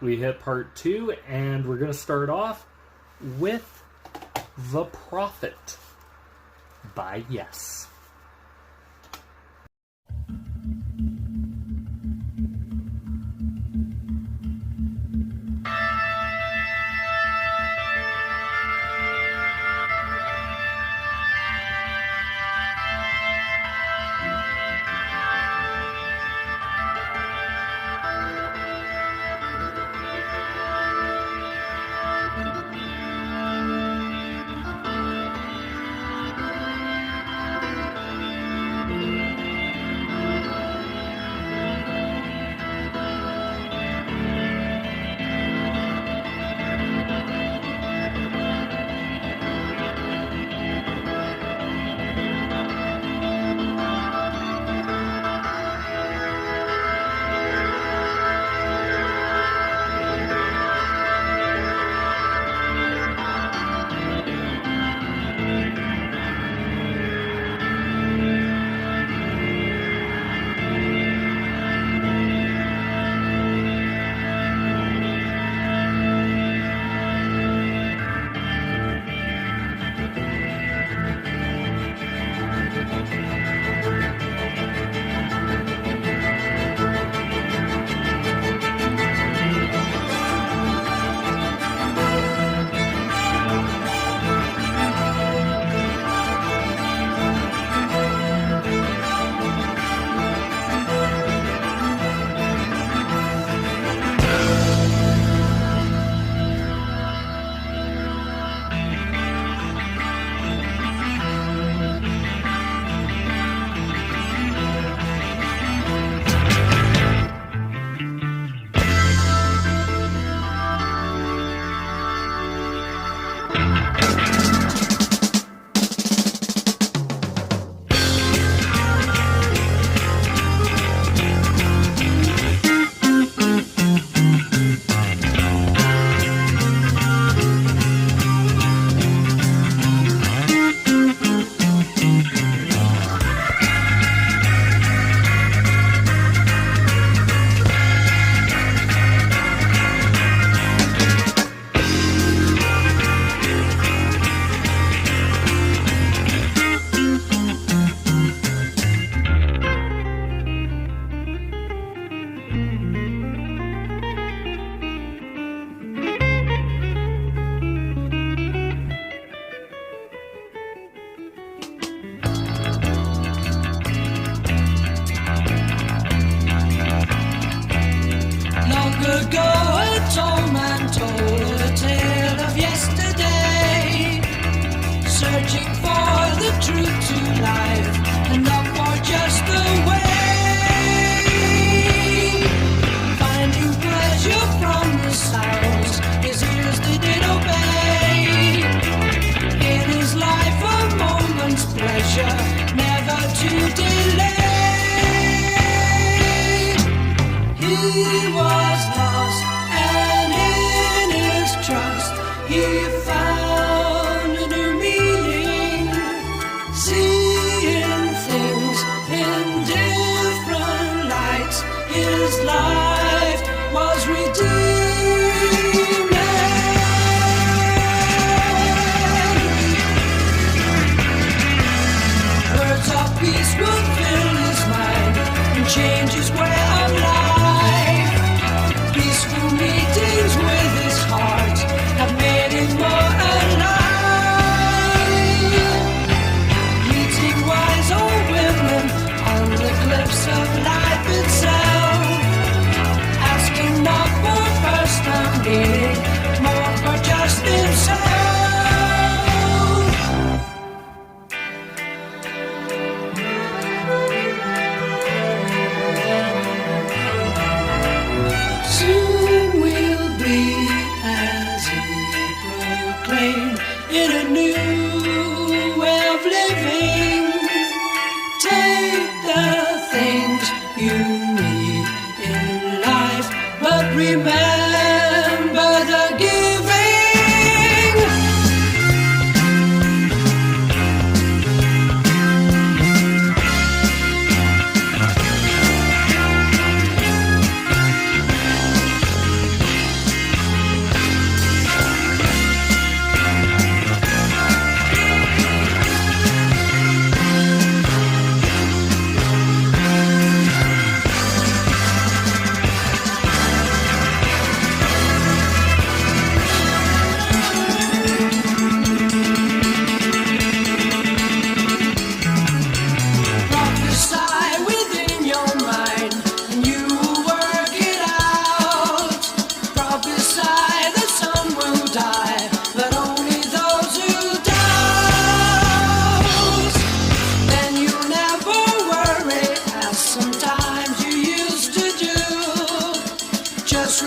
we hit part 2, and we're going to start off with The Prophet by Yes.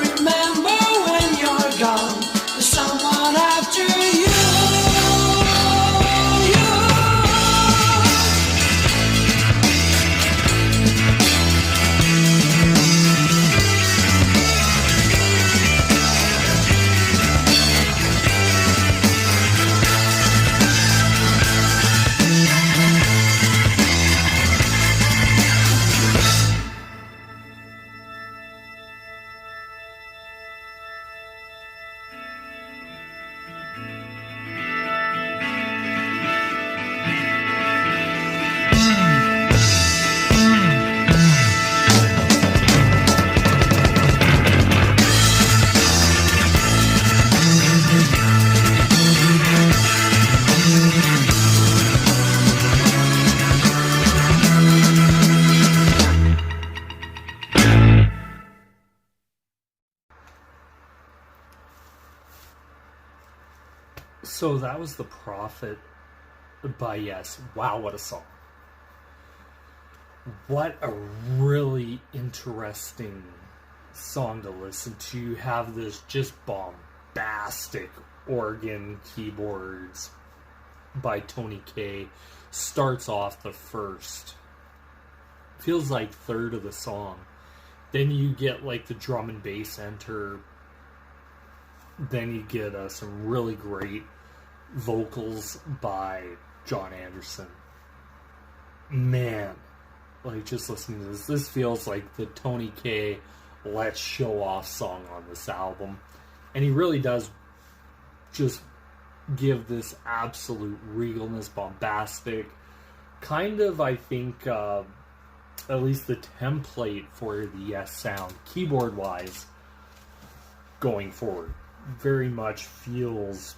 remember when you're gone. There's someone after you. So that was The Prophet by Yes. Wow, what a song. What a really interesting song to listen to. You have this just bombastic organ keyboards by Tony Kaye. Starts off the first, feels like third of the song. Then you get like the drum and bass enter. Then you get some really great vocals by Jon Anderson. Man, like just listening to this feels like the Tony Kaye Let's Show Off song on this album. And he really does just give this absolute regalness, bombastic, kind of, I think, at least the template for the Yes sound, keyboard-wise, going forward. Very much feels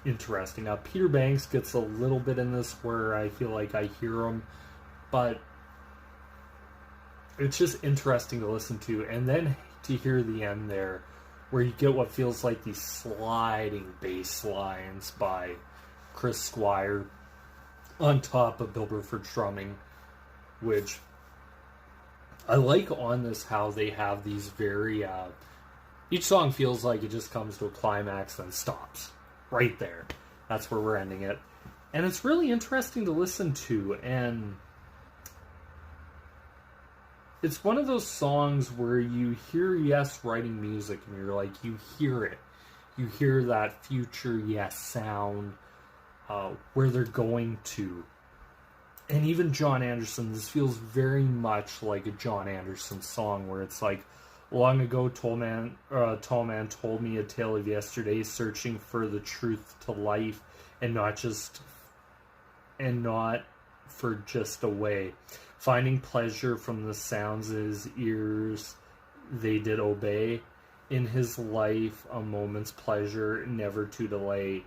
interesting. Now, Peter Banks gets a little bit in this where I feel like I hear him, but it's just interesting to listen to. And then to hear the end there, where you get what feels like these sliding bass lines by Chris Squire on top of Bill Bruford's drumming, which I like on this how they have these very... each song feels like it just comes to a climax and stops. Right there. That's where we're ending it. And it's really interesting to listen to, and it's one of those songs where you hear Yes writing music, and you're like, you hear it. You hear that future Yes sound, where they're going to. And even Jon Anderson, this feels very much like a Jon Anderson song, where it's like, long ago, tall man told me a tale of yesterday, searching for the truth to life, and not for just a way. Finding pleasure from the sounds his ears they did obey. In his life, a moment's pleasure, never to delay.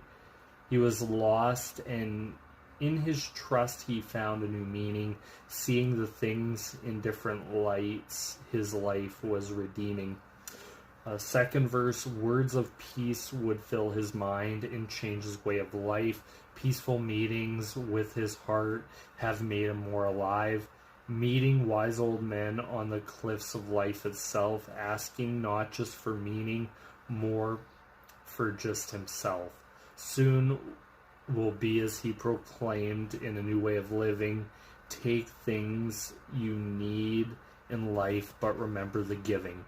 He was lost, and in his trust he found a new meaning, seeing the things in different lights his life was redeeming. Second verse, words of peace would fill his mind and change his way of life. Peaceful meetings with his heart have made him more alive. Meeting wise old men on the cliffs of life itself, asking not just for meaning, more for just himself. Soon will be as he proclaimed in a new way of living. Take things you need in life, but remember the giving.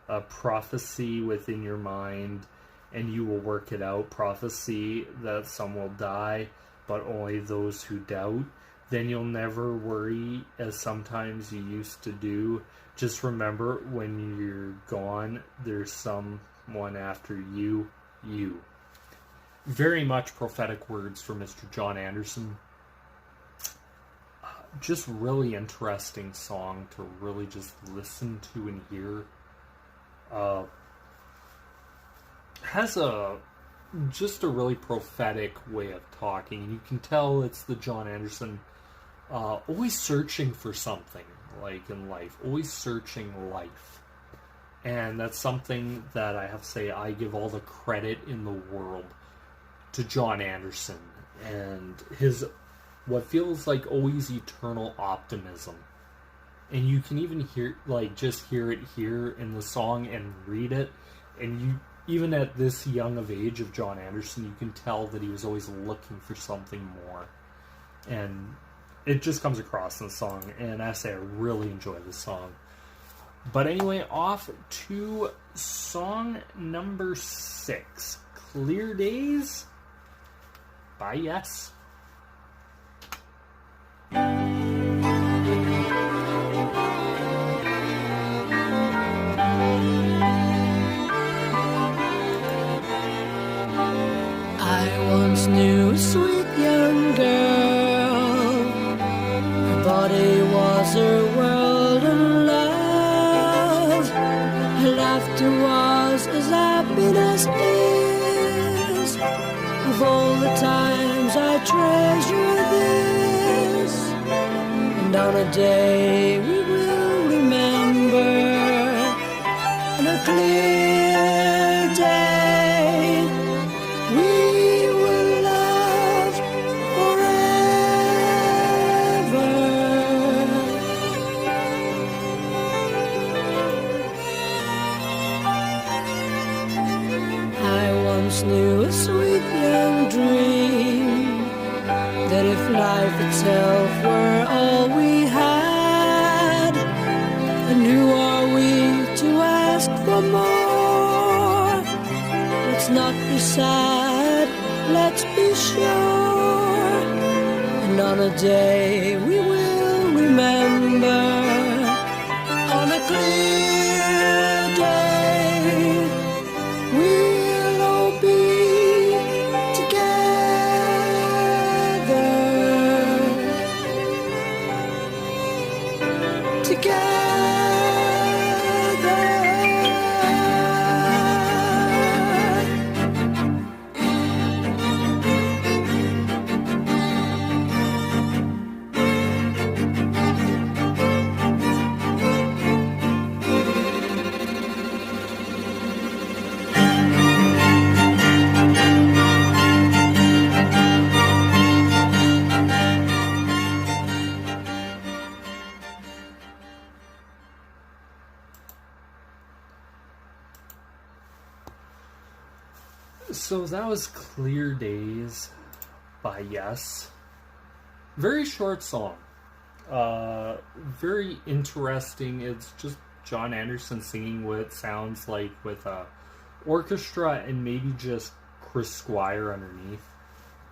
A prophecy within your mind, and you will work it out. Prophecy that some will die, but only those who doubt. Then you'll never worry, as sometimes you used to do. Just remember, when you're gone, there's someone after you. Very much prophetic words for Mr. Jon Anderson. Just really interesting song to really just listen to and hear. Has just a really prophetic way of talking, and you can tell it's the Jon Anderson always searching for something, like in life, always searching life. And that's something that I have to say, I give all the credit in the world to Jon Anderson and his what feels like always eternal optimism and you can even hear, like, just hear it here in the song and read it, and you, even at this young of age of John Anderson, you can tell that he was always looking for something more, and it just comes across in the song. And I say I really enjoy this song. But anyway, off to song number 6, Clear Days by Yes. I once knew a sweet young girl. Her body was her world and love. Her laughter was as happiness is. Of all the times I treasure this, and on a day we will remember, on a clear day we will love forever. I once knew a sweet young dream, that if life itself were all we had, and who are we to ask for more? Let's not be sad, let's be sure, and on a day we will remember, on a clear day we'll all be together. So that was Clear Days by Yes. Very short song. Very interesting. It's just John Anderson singing what sounds like with a orchestra and maybe just Chris Squire underneath.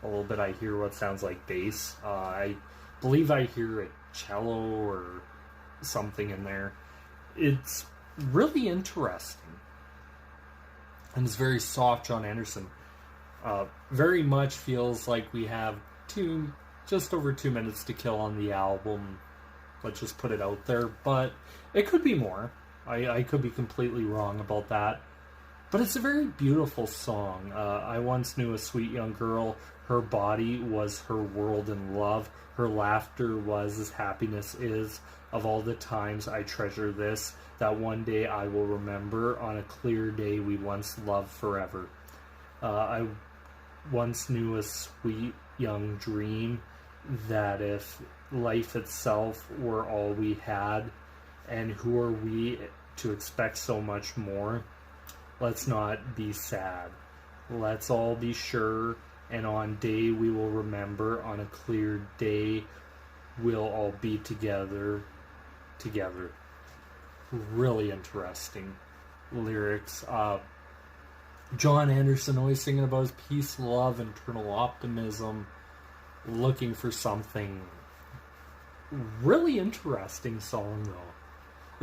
A little bit I hear what sounds like bass. I believe I hear a cello or something in there. It's really interesting. And it's very soft, John Anderson. Very much feels like we have just over 2 minutes to kill on the album. Let's just put it out there. But it could be more. I could be completely wrong about that. But it's a very beautiful song. I once knew a sweet young girl. Her body was her world and love. Her laughter was as happiness is. Of all the times I treasure this, that one day I will remember, on a clear day we once loved forever. I once knew a sweet young dream, that if life itself were all we had, and who are we to expect so much more? Let's not be sad. Let's all be sure, and on day we will remember, on a clear day we'll all be together. Really interesting lyrics. John Anderson always singing about his peace, love, internal optimism, looking for something. Really interesting song though,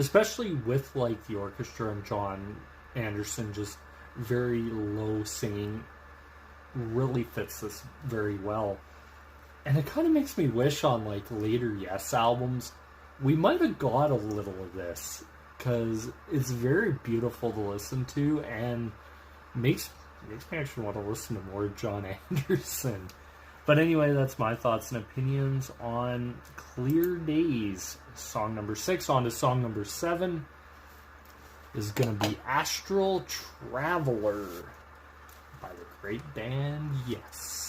especially with like the orchestra and John Anderson just very low singing. Really fits this very well, and it kind of makes me wish on like later Yes albums we might have got a little of this, because it's very beautiful to listen to and makes me actually want to listen to more John Anderson. But anyway, that's my thoughts and opinions on Clear Days, song number 6. On to song number 7 is going to be Astral Traveler by the great band Yes.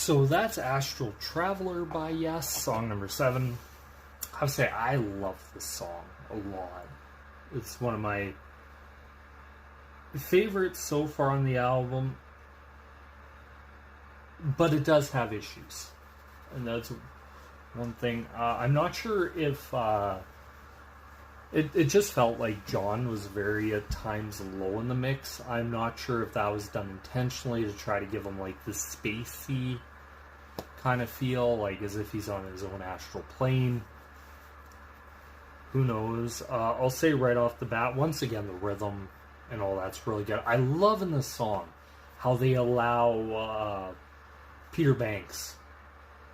So that's Astral Traveler by Yes, song number 7. I would say I love this song a lot. It's one of my favorites so far on the album, but it does have issues. And that's one thing. I'm not sure if... It just felt like John was very, at times, low in the mix. I'm not sure if that was done intentionally to try to give him, like, this spacey kind of feel, like as if he's on his own astral plane. Who knows? I'll say right off the bat, once again, the rhythm and all that's really good. I love in this song how they allow Peter Banks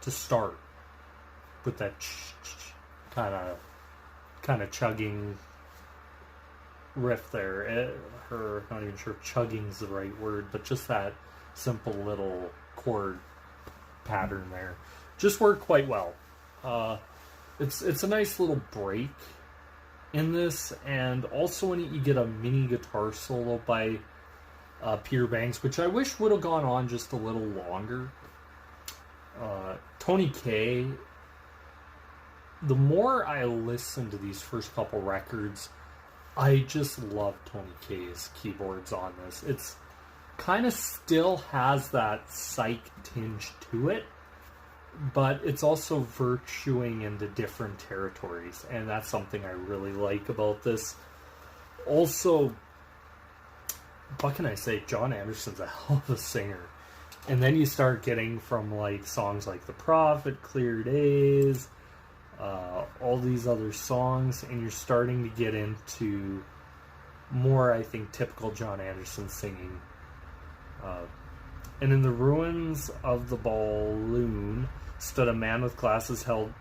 to start with that kind of chugging riff there. Not even sure if chugging's the right word, but just that simple little chord pattern there just worked quite well. It's a nice little break in this, and also when you get a mini guitar solo by Peter Banks, which I wish would have gone on just a little longer. Tony Kaye, the more I listen to these first couple records, I just love Tony Kaye's keyboards on this. It's kind of still has that psych tinge to it, but it's also virtuing into different territories, and that's something I really like about this. Also, what can I say? John Anderson's a hell of a singer. And then you start getting from like songs like The Prophet, Clear Days, all these other songs, and you're starting to get into more, I think, typical John Anderson singing. And in the ruins of the balloon stood a man with glasses held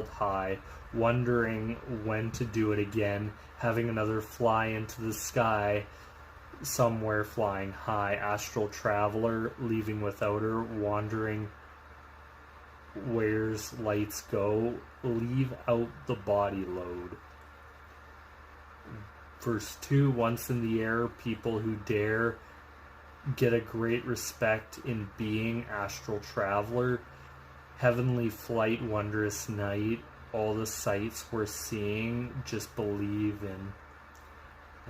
high, wondering when to do it again, having another fly into the sky, somewhere flying high. Astral traveler, leaving without her, wandering where's lights go, leave out the body load. Verse 2, once in the air, people who dare get a great respect in being astral traveler. Heavenly flight, wondrous night, all the sights we're seeing, just believe in.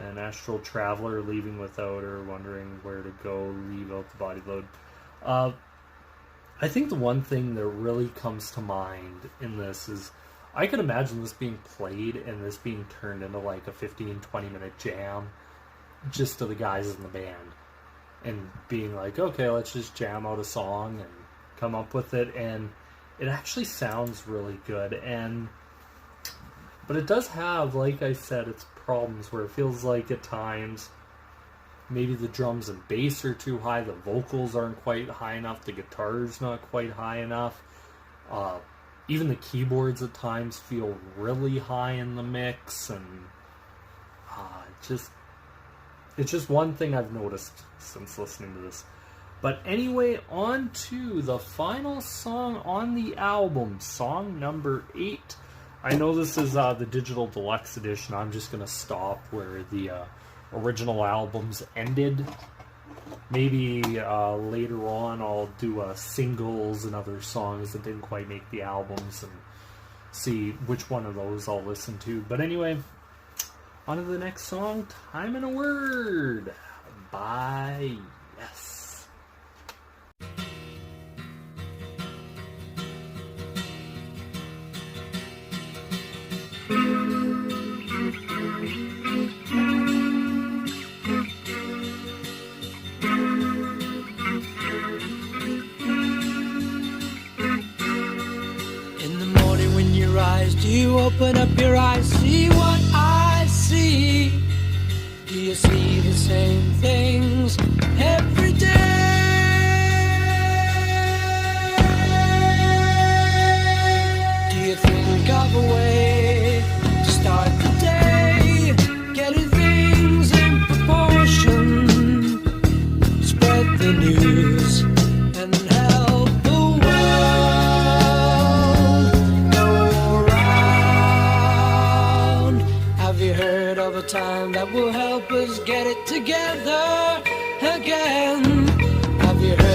An astral traveler, leaving without her, wondering where to go, leave out the body load. I think the one thing that really comes to mind in this is, I could imagine this being played and this being turned into like a 15-20 minute jam just to the guys in the band, and being like, okay, let's just jam out a song and come up with it, and it actually sounds really good. But it does have, like I said, its problems where it feels like at times maybe the drums and bass are too high, the vocals aren't quite high enough, the guitar's not quite high enough. Even the keyboards at times feel really high in the mix, and it's just one thing I've noticed since listening to this. But anyway, on to the final song on the album, song number 8. I know this is the digital deluxe edition. I'm just going to stop where the original albums ended. Maybe later on I'll do singles and other songs that didn't quite make the albums and see which one of those I'll listen to. But anyway, on to the next song, Time and a Word by Yes. Do you open up your eyes, see what I see? Do you see the same things every day? Do you think of a way to start the day, getting things in proportion, spread the news and help the time that will help us get it together again? Have you heard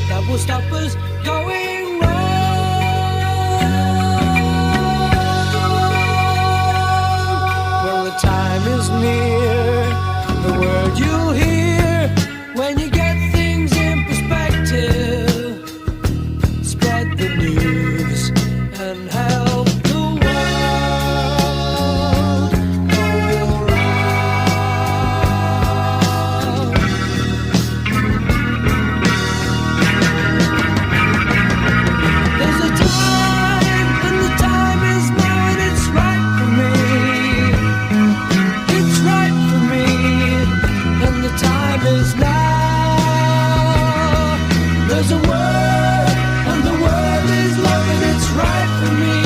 that will stop us going wrong. Well, the time is near, the word you'll hear when you get things in perspective. Spread the news and help the world go round. There's a time, and the time is now, and it's right for me. It's right for me, and the time is now. There's a word, and the word is love, and it's right for me.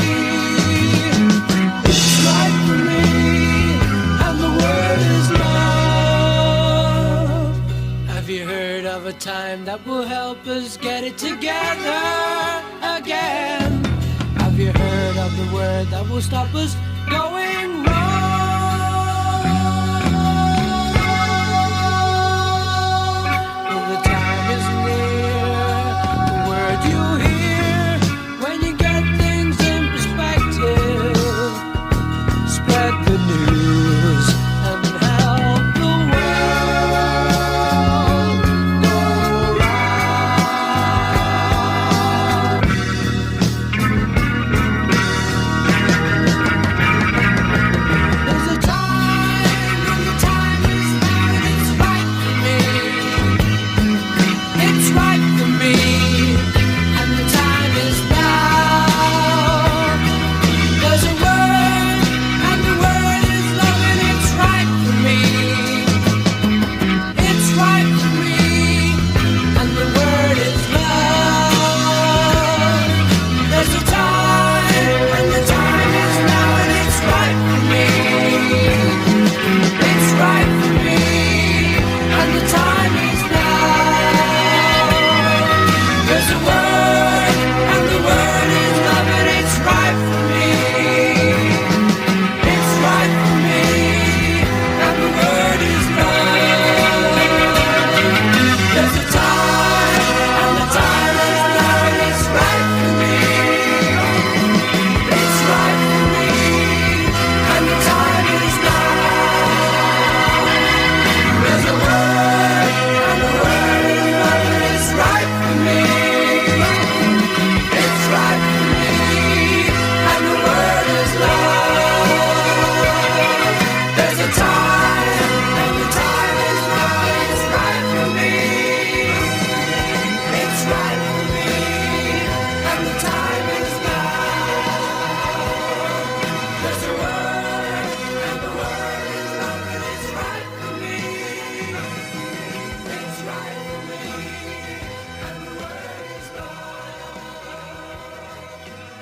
It's right for me, and the word is love. Have you heard of a time that will help us get it together again? Have you heard of the word that will stop us going wrong? Well, the time is near, the word you hear when you get things in perspective. Spread the news and help the world go round. There's a time, and the time is now, and it's right for me. It's right for me, and the time is now. There's a word, and the word is love, and it's right for me. It's right for me, and the word is love. There's a time, and the time is now, and it's right for me. It's right for me, and the time is now. There's a word, and the word is love, and it's right for me. It's right for me, and the word is love. There's a time, and the time is now, and it's right for me. It's right for me, and the time is now. There's a word, and the word is love, and it's right for me. It's right for me, and the word is love. There's a time, and the time is now, and it's right for me. It's right for me, and the time is now. There's a word, and the word is love, and it's right for me. It's right for me, and the word is love.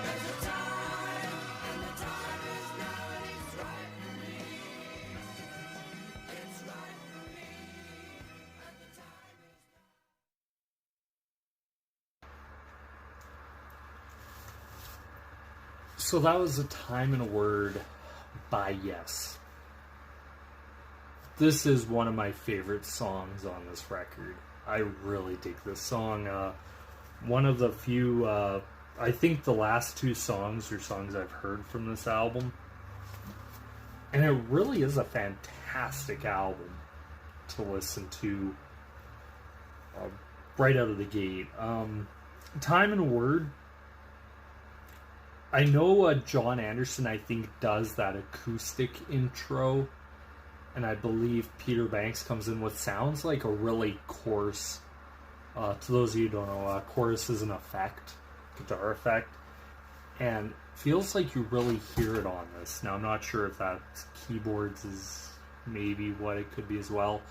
There's a time, and the time is now, and it's right for me. It's right for me, and the time is So that was A Time and a Word by Yes. This is one of my favorite songs on this record. I really dig this song. One of the few, I think the last two songs are songs I've heard from this album. And it really is a fantastic album to listen to right out of the gate. Time and a Word. I know John Anderson, I think, does that acoustic intro, and I believe Peter Banks comes in with sounds like a really coarse, to those of you who don't know, chorus is an effect, guitar effect, and feels like you really hear it on this. Now, I'm not sure if that keyboards is maybe what it could be as well,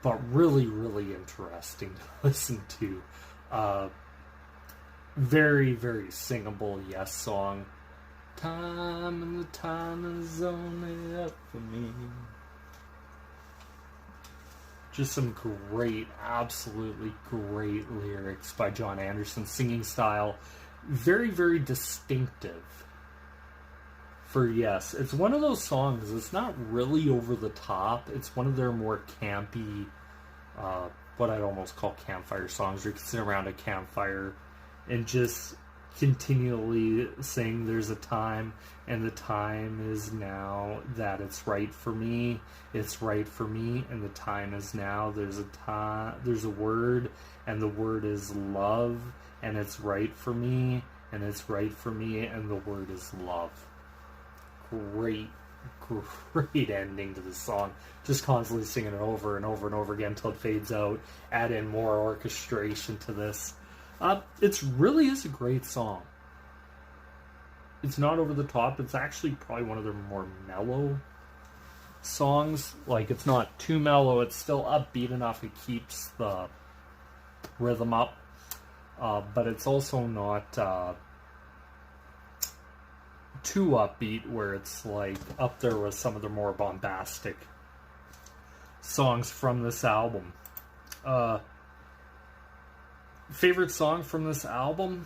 but really, really interesting to listen to. Very, very singable Yes song. Time and the time is only up for me. Just some great, absolutely great lyrics by John Anderson. Singing style, very, very distinctive for Yes. It's one of those songs, it's not really over the top. It's one of their more campy what I'd almost call campfire songs. You can sit around a campfire and just continually sing, there's a time, and the time is now, that it's right for me, it's right for me, and the time is now. There's a time, there's a word, and the word is love, and it's right for me, and it's right for me, and the word is love. Great ending to the song. Just constantly singing it over and over and over again until it fades out. Add in more orchestration to this. It really is a great song. It's not over the top. It's actually probably one of their more mellow songs. Like, it's not too mellow. It's still upbeat enough. It keeps the rhythm up. But it's also not too upbeat where it's like up there with some of the more bombastic songs from this album. Favorite song from this album?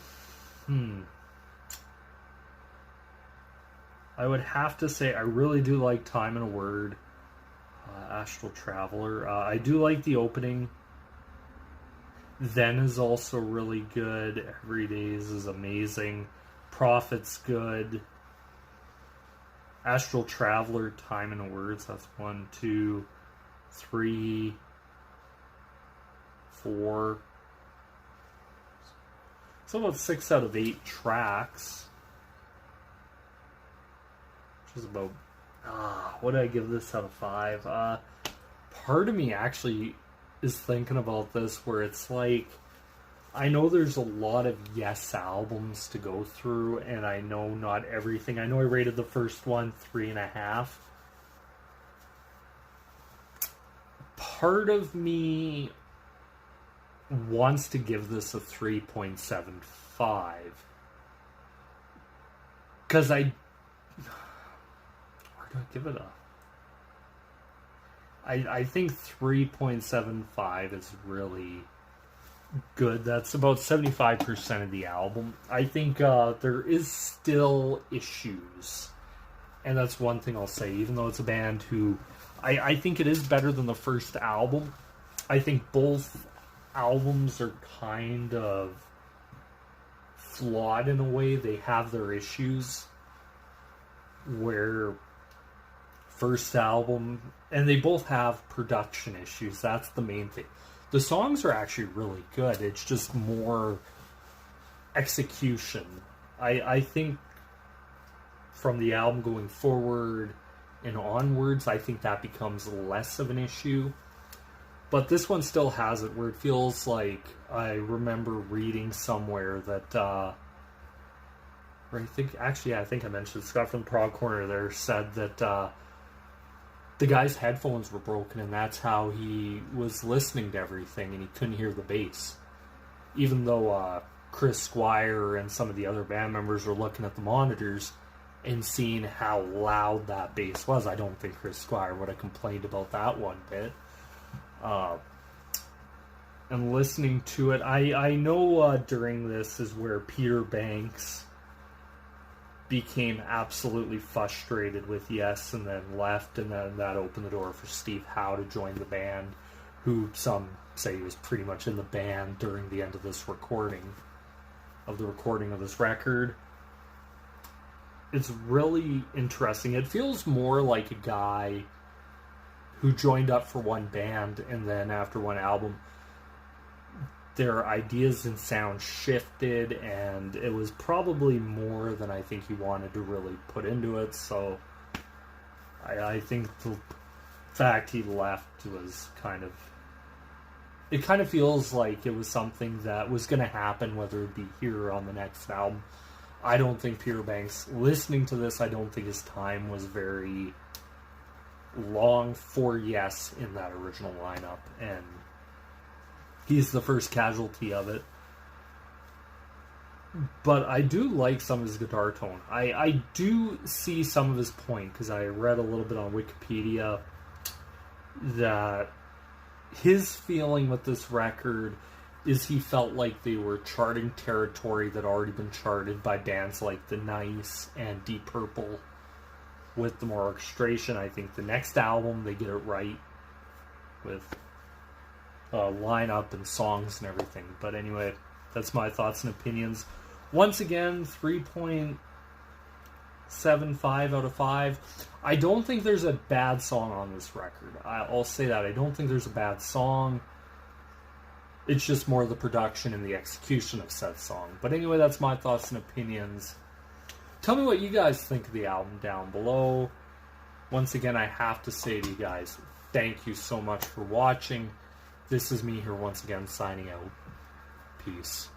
I would have to say I really do like Time and a Word, Astral Traveler. I do like the opening. Then is also really good. Every Days is amazing. Prophet's good. Astral Traveler, Time and a Words, that's 1, 2, 3, 4. So about 6 out of 8 tracks. Which is about, what did I give this out of 5? Part of me actually is thinking about this where it's like, I know there's a lot of Yes albums to go through, and I know not everything. I know I rated the first one 3.5. Part of me wants to give this a 3.75. Because where do I give it a... I think 3.75 is really good. That's about 75% of the album. I think there is still issues. And that's one thing I'll say. Even though it's a band who... I think it is better than the first album. I think both albums are kind of flawed in a way. They have their issues. Where... first album... and they both have production issues. That's the main thing. The songs are actually really good. It's just more execution. I think from the album going forward and onwards, I think that becomes less of an issue. But this one still has it, where it feels like, I remember reading somewhere that, I think I mentioned Scott from Prog Corner there said that, the guy's headphones were broken, and that's how he was listening to everything, and he couldn't hear the bass. Even though Chris Squire and some of the other band members were looking at the monitors and seeing how loud that bass was, I don't think Chris Squire would have complained about that one bit. And listening to it, I know during this is where Peter Banks became absolutely frustrated with Yes and then left, and then that opened the door for Steve Howe to join the band, who some say he was pretty much in the band during the end of this recording of this record. It's really interesting. It feels more like a guy who joined up for one band, and then after one album their ideas and sound shifted, and it was probably more than I think he wanted to really put into it. So I think the fact he left was it kind of feels like it was something that was going to happen, whether it be here or on the next album. I don't think Peter Banks, listening to this, I don't think his time was very long for Yes in that original lineup, and he's the first casualty of it. But I do like some of his guitar tone. I do see some of his point, because I read a little bit on Wikipedia that his feeling with this record is he felt like they were charting territory that had already been charted by bands like The Nice and Deep Purple. With the more orchestration, I think the next album they get it right with lineup and songs and everything. But anyway, that's my thoughts and opinions. Once again, 3.75 out of 5. I don't think there's a bad song on this record. I'll say that. I don't think there's a bad song. It's just more the production and the execution of said song. But anyway, that's my thoughts and opinions. Tell me what you guys think of the album down below. Once again, I have to say to you guys, thank you so much for watching. This is me here once again signing out. Peace.